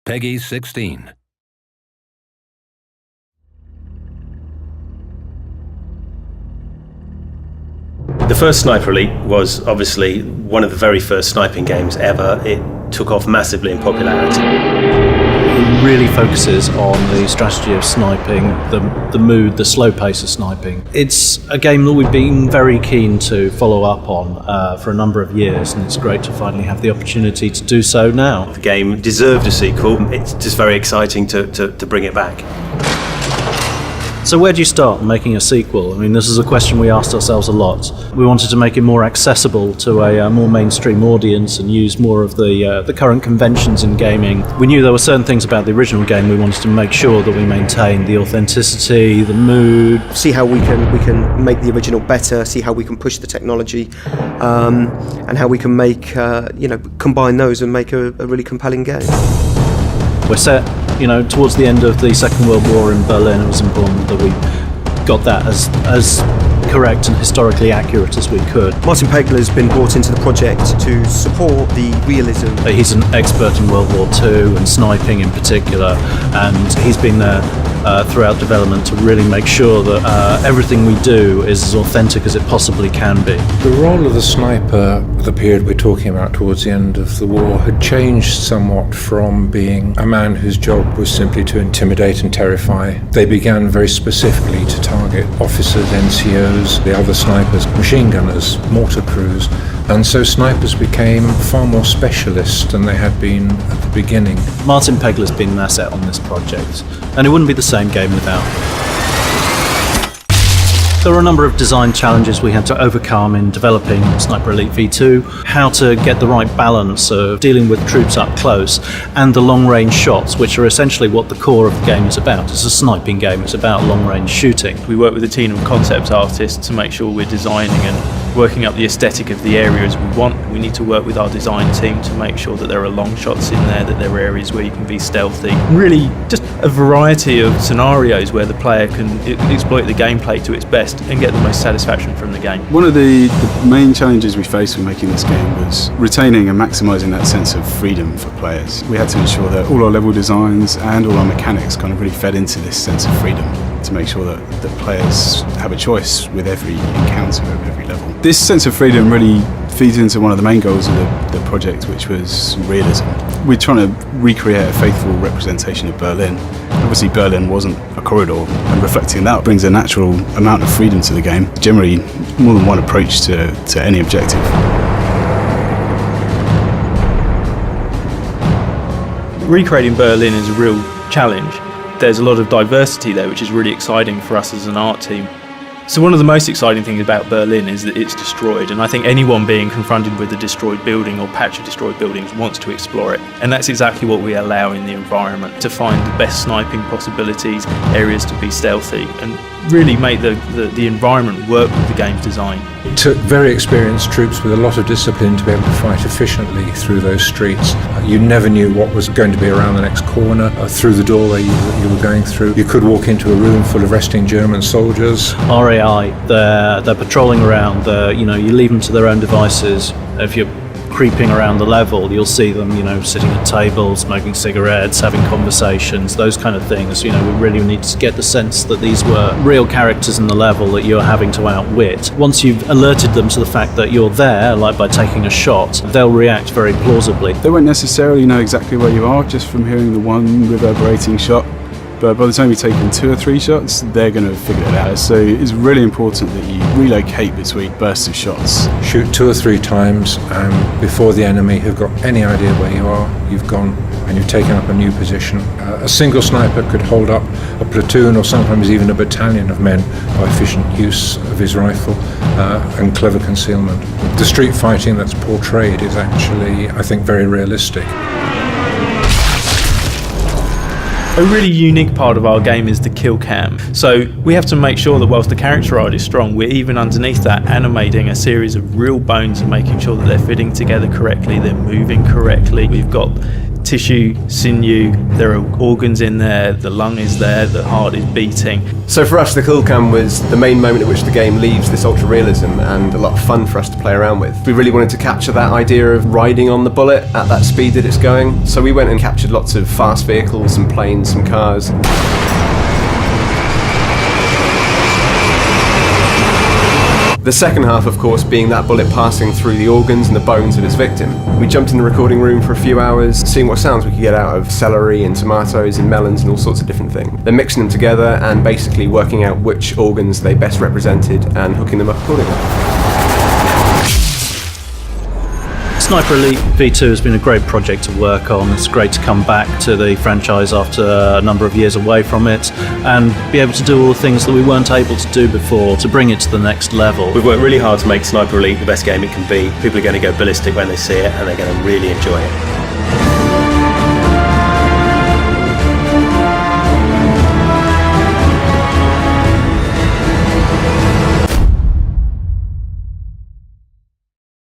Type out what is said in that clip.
Peggy 16. The first Sniper Elite was obviously one of the very first sniping games ever. It took off massively in popularity. It really focuses on the strategy of sniping, the mood, the slow pace of sniping. It's a game that we've been very keen to follow up on for a number of years, and it's great to finally have the opportunity to do so now. The game deserved a sequel. It's just very exciting to bring it back. So where do you start making a sequel? I mean, this is a question we asked ourselves a lot. We wanted to make it more accessible to a more mainstream audience and use more of the current conventions in gaming. We knew there were certain things about the original game we wanted to make sure that we maintained the authenticity, the mood. See how we can make the original better, see how we can push the technology, and how we can make, combine those and make a really compelling game. We're set, towards the end of the Second World War in Berlin. It was important that we got that as correct and historically accurate as we could. Martin Pegler's been brought into the project to support the realism. He's an expert in World War II and sniping in particular, and he's been there throughout development to really make sure that everything we do is as authentic as it possibly can be. The role of the sniper, the period we're talking about towards the end of the war, had changed somewhat from being a man whose job was simply to intimidate and terrify. They began very specifically to target officers, NCOs, the other snipers, machine gunners, mortar crews, and so snipers became far more specialist than they had been at the beginning. Martin Pegler's been an asset on this project, and it wouldn't be the same game without him. There were a number of design challenges we had to overcome in developing Sniper Elite V2, how to get the right balance of dealing with troops up close and the long-range shots, which are essentially what the core of the game is about. It's a sniping game, it's about long-range shooting. We work with a team of concept artists to make sure we're designing and working up the aesthetic of the areas we want. We need to work with our design team to make sure that there are long shots in there, that there are areas where you can be stealthy. Really, just a variety of scenarios where the player can exploit the gameplay to its best and get the most satisfaction from the game. One of the main challenges we faced when making this game was retaining and maximising that sense of freedom for players. We had to ensure that all our level designs and all our mechanics kind of really fed into this sense of freedom to make sure that the players have a choice with every encounter at every level. This sense of freedom really feeds into one of the main goals of the project, which was realism. We're trying to recreate a faithful representation of Berlin. Obviously Berlin wasn't a corridor, and reflecting that brings a natural amount of freedom to the game. Generally, more than one approach to any objective. Recreating Berlin is a real challenge. There's a lot of diversity there, which is really exciting for us as an art team. So one of the most exciting things about Berlin is that it's destroyed, and I think anyone being confronted with a destroyed building or patch of destroyed buildings wants to explore it. And that's exactly what we allow in the environment, to find the best sniping possibilities, areas to be stealthy, and really make the environment work with the game's design. It took very experienced troops with a lot of discipline to be able to fight efficiently through those streets. You never knew what was going to be around the next corner, through the doorway you were going through. You could walk into a room full of resting German soldiers. RAI, they're patrolling around, you leave them to their own devices. If you're creeping around the level, you'll see them, sitting at tables, smoking cigarettes, having conversations, those kind of things. We really need to get the sense that these were real characters in the level that you're having to outwit. Once you've alerted them to the fact that you're there, like by taking a shot, they'll react very plausibly. They won't necessarily know exactly where you are just from hearing the one reverberating shot. But by the time you've taken 2 or 3 shots, they're going to figure it out. So it's really important that you relocate between bursts of shots. Shoot 2 or 3 times, and before the enemy have got any idea where you are, you've gone and you've taken up a new position. A single sniper could hold up a platoon or sometimes even a battalion of men by efficient use of his rifle and clever concealment. The street fighting that's portrayed is actually, I think, very realistic. A really unique part of our game is the kill cam. So we have to make sure that whilst the character art is strong, we're even underneath that animating a series of real bones and making sure that they're fitting together correctly, they're moving correctly. We've got tissue, sinew, there are organs in there, the lung is there, the heart is beating. So for us, the cool cam was the main moment at which the game leaves this ultra realism and a lot of fun for us to play around with. We really wanted to capture that idea of riding on the bullet at that speed that it's going. So we went and captured lots of fast vehicles, some planes, some cars. The second half, of course, being that bullet passing through the organs and the bones of its victim. We jumped in the recording room for a few hours, seeing what sounds we could get out of celery and tomatoes and melons and all sorts of different things. Then mixing them together and basically working out which organs they best represented and hooking them up accordingly. Sniper Elite V2 has been a great project to work on. It's great to come back to the franchise after a number of years away from it and be able to do all the things that we weren't able to do before to bring it to the next level. We've worked really hard to make Sniper Elite the best game it can be. People are going to go ballistic when they see it and they're going to really enjoy it.